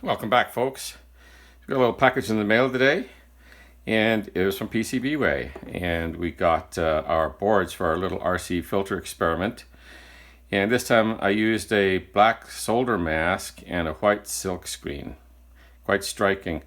Welcome back, folks. We got a little package in the mail today, and it was from PCBWay. And we got our boards for our little RC filter experiment. And this time I used a black solder mask and a white silk screen. Quite striking.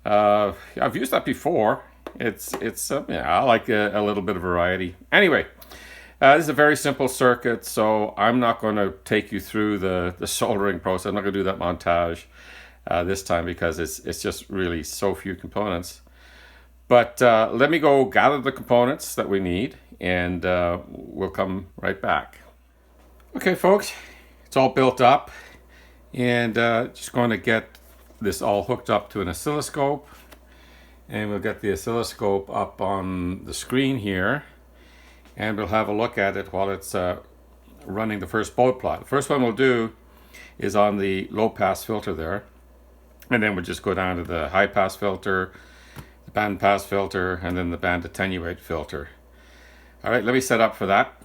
I've used that before. I like a little bit of variety. Anyway, this is a very simple circuit, so I'm not going to take you through the soldering process. I'm not going to do that montage this time because it's just really so few components. But let me go gather the components that we need, and we'll come right back. Okay, folks, it's all built up, and just going to get this all hooked up to an oscilloscope, and we'll get the oscilloscope up on the screen here, and we'll have a look at it while it's running the first baud plot. The first one we'll do is on the low pass filter there, and then we'll just go down to the high pass filter, the band pass filter, and then the band attenuate filter. All right, let me set up for that.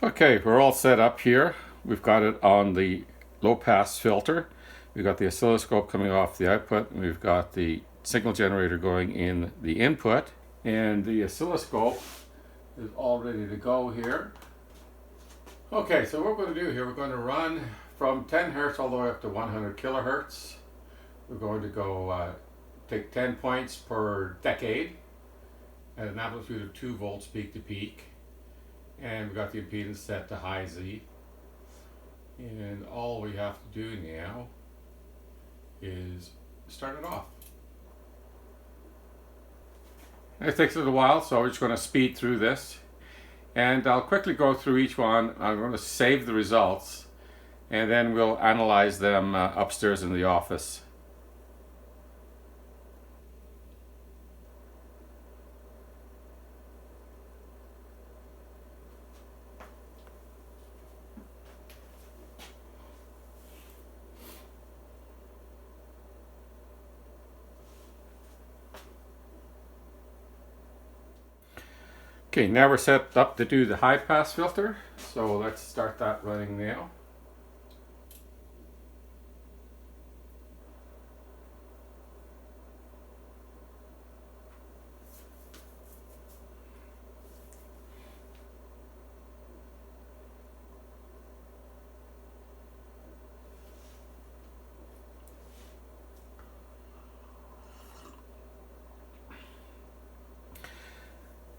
Okay, we're all set up here. We've got it on the low pass filter. We've got the oscilloscope coming off the output, and we've got the signal generator going in the input, and the oscilloscope is all ready to go here. Okay, so what we're going to do here, we're going to run from 10 hertz all the way up to 100 kilohertz. We're going to go take 10 points per decade at an amplitude of 2 volts peak to peak. And we've got the impedance set to high Z. And all we have to do now is start it off. It takes a little while, so we're just going to speed through this. And I'll quickly go through each one. I'm going to save the results, and then we'll analyze them upstairs in the office. Okay, now we're set up to do the high pass filter, so let's start that running now.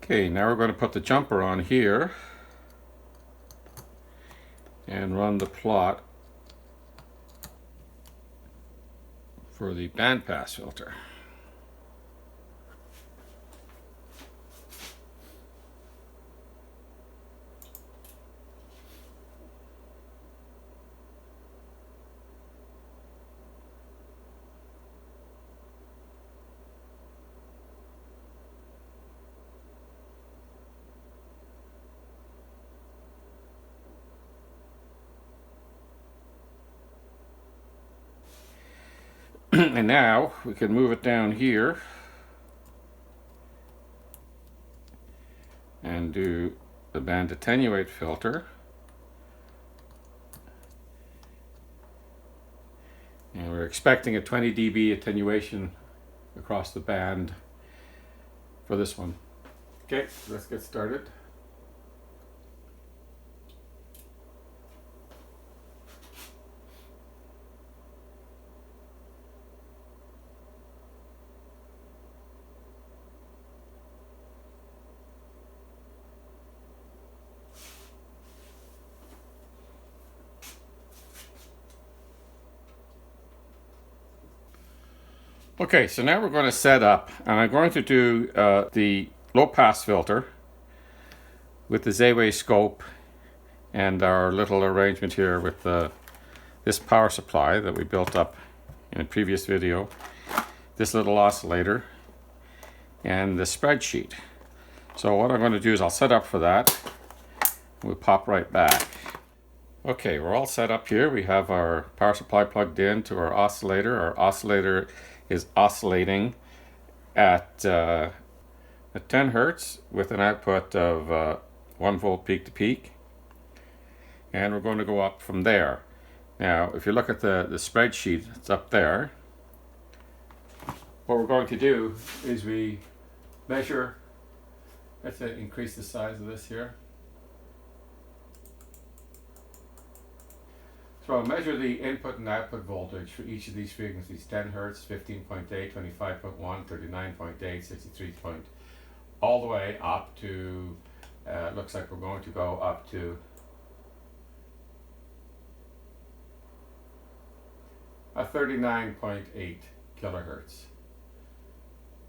Okay, now we're going to put the jumper on here and run the plot for the bandpass filter. And now we can move it down here and do the band attenuate filter. And we're expecting a 20 dB attenuation across the band for this one. Okay, let's get started. Okay, so now we're going to set up, and I'm going to do the low pass filter with the Z-Wave scope and our little arrangement here with this power supply that we built up in a previous video, this little oscillator, and the spreadsheet. So what I'm going to do is I'll set up for that. We'll pop right back. Okay, we're all set up here. We have our power supply plugged in to our oscillator. Our oscillator is oscillating at 10 hertz with an output of 1 volt peak to peak. And we're going to go up from there. Now, if you look at the spreadsheet that's up there, what we're going to do is we measure, let's increase the size of this here. So I'll measure the input and output voltage for each of these frequencies: 10 Hertz, 15.8, 25.1, 39.8, 63 point, all the way up to, looks like we're going to go up to a 39.8 kilohertz.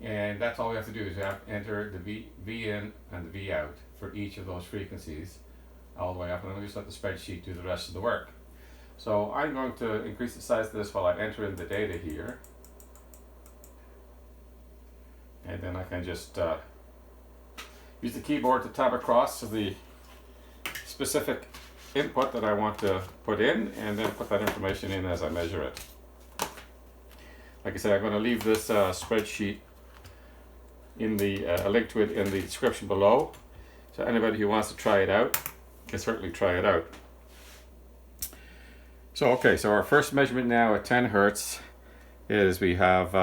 And that's all we have to do is we have to enter the V in and the V out for each of those frequencies all the way up, and then we just let the spreadsheet do the rest of the work. So I'm going to increase the size of this while I enter in the data here. And then I can just use the keyboard to tab across to the specific input that I want to put in, and then put that information in as I measure it. Like I said, I'm going to leave this spreadsheet in the a link to it in the description below, so anybody who wants to try it out can certainly try it out. So okay, so our first measurement now at 10 Hertz is we have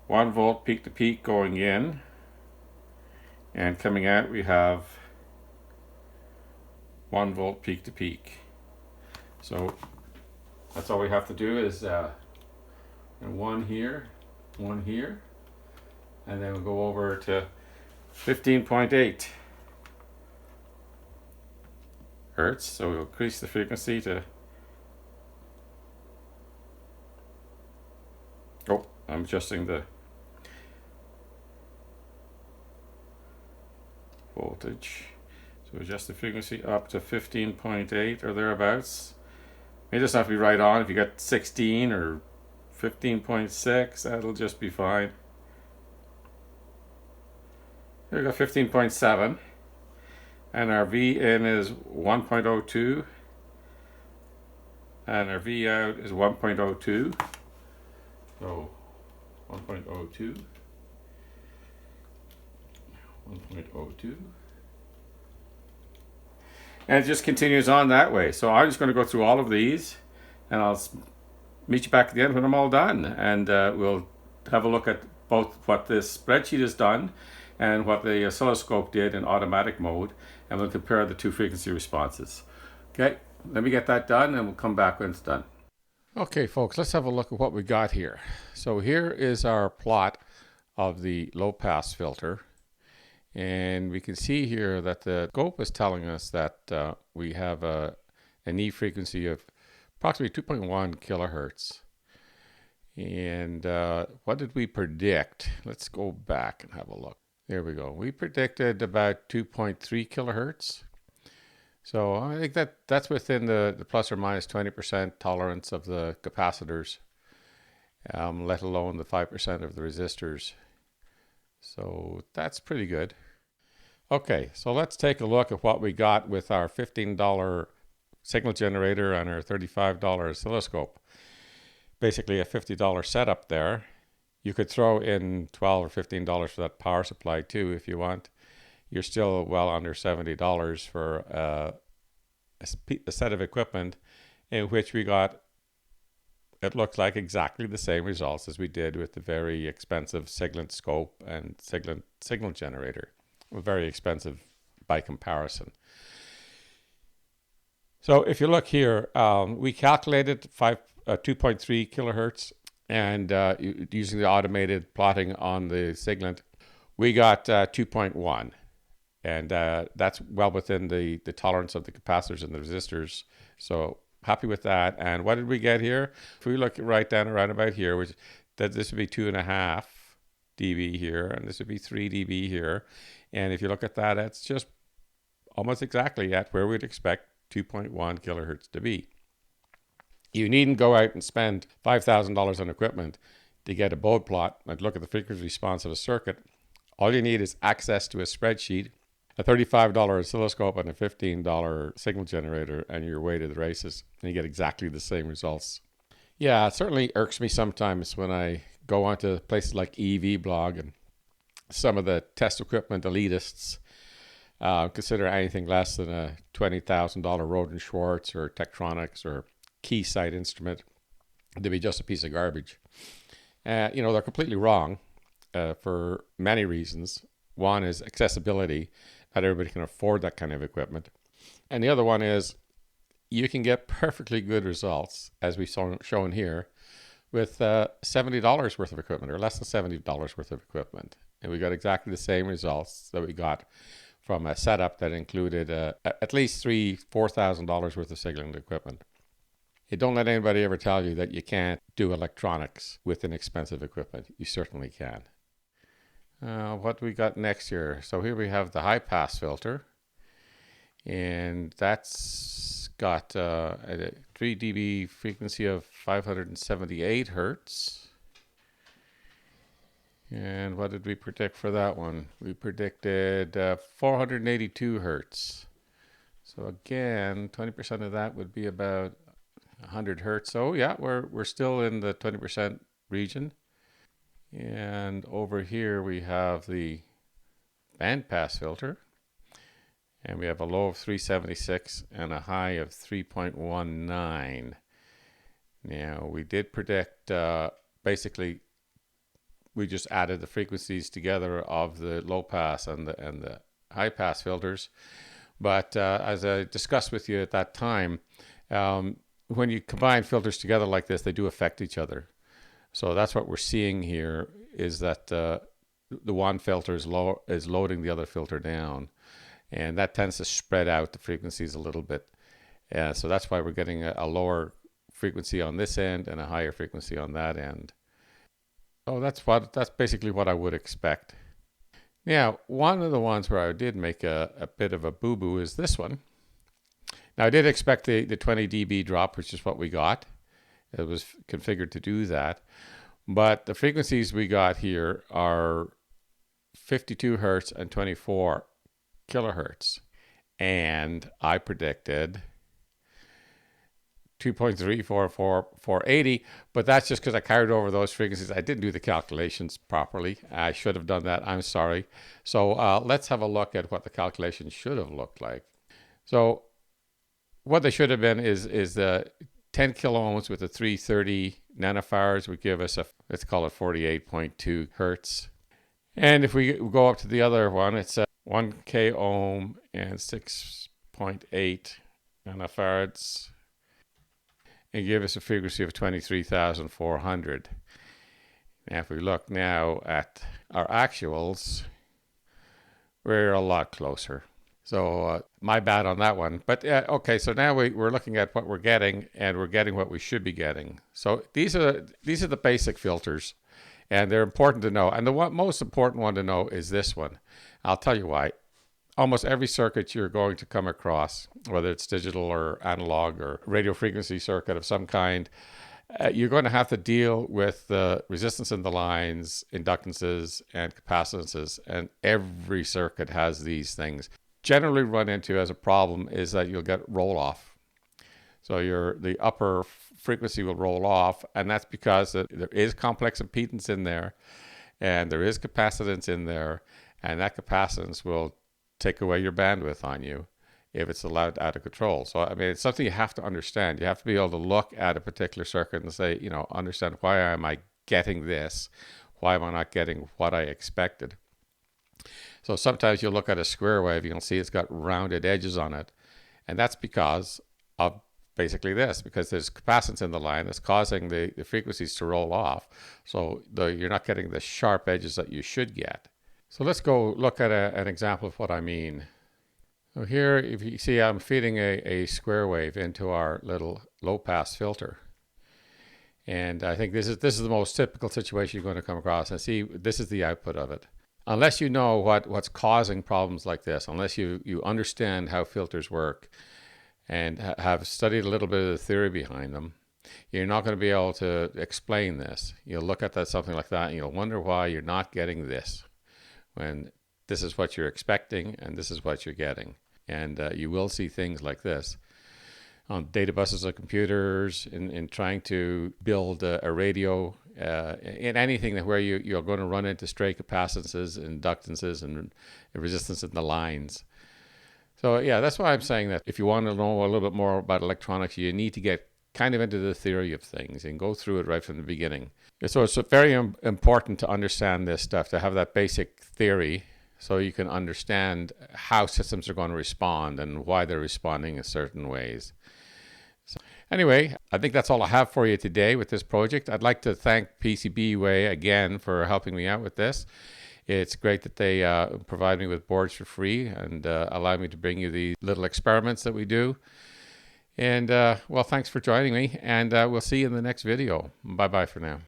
1 volt peak to peak going in, and coming out we have 1 volt peak to peak. So that's all we have to do is one here, and then we'll go over to 15.8 Hertz. So we'll increase the frequency to, oh, I'm adjusting the voltage. So adjust the frequency up to 15.8 or thereabouts. It doesn't have to be right on. If you got 16 or 15.6, that'll just be fine. Here we go, 15.7, and our V in is 1.02, and our V out is 1.02. So 1.02, 1.02, and it just continues on that way. So I'm just going to go through all of these, and I'll meet you back at the end when I'm all done, and we'll have a look at both what this spreadsheet has done and what the oscilloscope did in automatic mode, and we'll compare the two frequency responses. Okay, let me get that done and we'll come back when it's done. Okay folks, let's have a look at what we got here. So here is our plot of the low pass filter, and we can see here that the scope is telling us that we have an E frequency of approximately 2.1 kilohertz. And what did we predict? Let's go back and have a look. There we go. We predicted about 2.3 kilohertz. So I think that's within the plus or minus 20% tolerance of the capacitors, let alone the 5% of the resistors. So that's pretty good. Okay, so let's take a look at what we got with our $15 signal generator and our $35 oscilloscope. Basically a $50 setup there. You could throw in $12 or $15 for that power supply too if you want. You're still well under $70 for a set of equipment in which we got, it looks like, exactly the same results as we did with the very expensive Siglent scope and signal generator. Very expensive by comparison. So if you look here, we calculated 2.3 kilohertz, and using the automated plotting on the Siglent, we got 2.1, and that's well within the tolerance of the capacitors and the resistors. So happy with that. And what did we get here? If we look right down around about here, which that this would be 2.5 dB here, and this would be 3 dB here. And if you look at that, it's just almost exactly at where we'd expect 2.1 kilohertz to be. You needn't go out and spend $5,000 on equipment to get a bode plot and look at the frequency response of a circuit. All you need is access to a spreadsheet, a $35 oscilloscope, and a $15 signal generator, and you're away to the races, and you get exactly the same results. Yeah, it certainly irks me sometimes when I go onto places like EV Blog and some of the test equipment elitists Consider anything less than a $20,000 Roden Schwartz or Tektronix or Keysight instrument to be just a piece of garbage. They're completely wrong for many reasons. One is accessibility. Not everybody can afford that kind of equipment. And the other one is you can get perfectly good results, as we've shown here, with $70 worth of equipment or less than $70 worth of equipment. And we got exactly the same results that we got from a setup that included at least $4,000 worth of signaling equipment. Don't let anybody ever tell you that you can't do electronics with inexpensive equipment. You certainly can. What do we got next here? So here we have the high pass filter, and that's got a 3 dB frequency of 578 hertz. And what did we predict for that one? We predicted 482 hertz. So again, 20% of that would be about 100 hertz. So yeah, we're still in the 20% region. And over here we have the band pass filter, and we have a low of 376 and a high of 3.19. Now we did predict basically we just added the frequencies together of the low pass and the high pass filters. But as I discussed with you at that time, when you combine filters together like this, they do affect each other. So that's what we're seeing here, is that the one filter is loading the other filter down, and that tends to spread out the frequencies a little bit. So that's why we're getting a lower frequency on this end and a higher frequency on that end. Oh, that's basically what I would expect. Now, one of the ones where I did make a bit of a boo-boo is this one. Now, I did expect the 20 dB drop, which is what we got. It was configured to do that. But the frequencies we got here are 52 hertz and 24 kilohertz. And I predicted 2.344 but that's just because I carried over those frequencies. I didn't do the calculations properly. I should have done that. I'm sorry. So let's have a look at what the calculation should have looked like. So what they should have been is the 10 kilo ohms with the 330 nanofarads would give us let's call it 48.2 hertz. And if we go up to the other one, it's 1 k ohm and 6.8 nanofarads, and give us a frequency of 23,400. Now, if we look now at our actuals, we're a lot closer. So my bad on that one. But okay, so now we're looking at what we're getting, and we're getting what we should be getting. So these are the basic filters, and they're important to know. And the most important one to know is this one. I'll tell you why. Almost every circuit you're going to come across, whether it's digital or analog or radio frequency circuit of some kind, you're going to have to deal with the resistance in the lines, inductances, and capacitances. And every circuit has these things. Generally run into as a problem is that you'll get roll off. So the upper frequency will roll off, and that's because there is complex impedance in there, and there is capacitance in there, and that capacitance will take away your bandwidth on you if it's allowed out of control. So, I mean, it's something you have to understand. You have to be able to look at a particular circuit and say, understand, why am I getting this? Why am I not getting what I expected? So sometimes you'll look at a square wave, you'll see it's got rounded edges on it. And that's because of basically this, because there's capacitance in the line that's causing the frequencies to roll off. So you're not getting the sharp edges that you should get. So let's go look at an example of what I mean. So here, if you see, I'm feeding a square wave into our little low-pass filter. And I think this is the most typical situation you're going to come across. And see, this is the output of it. Unless you know what's causing problems like this, unless you understand how filters work and have studied a little bit of the theory behind them, you're not going to be able to explain this. You'll look at something like that and you'll wonder why you're not getting this, when this is what you're expecting and this is what you're getting. And you will see things like this on data buses of computers, in trying to build a radio, in anything where you're going to run into stray capacitances, inductances, and resistance in the lines. So yeah, that's why I'm saying that if you want to know a little bit more about electronics, you need to get kind of into the theory of things and go through it right from the beginning. So it's very important to understand this stuff, to have that basic theory so you can understand how systems are going to respond and why they're responding in certain ways. So anyway, I think that's all I have for you today with this project. I'd like to thank PCBWay again for helping me out with this. It's great that they provide me with boards for free and allow me to bring you these little experiments that we do. And well, thanks for joining me, and we'll see you in the next video. Bye-bye for now.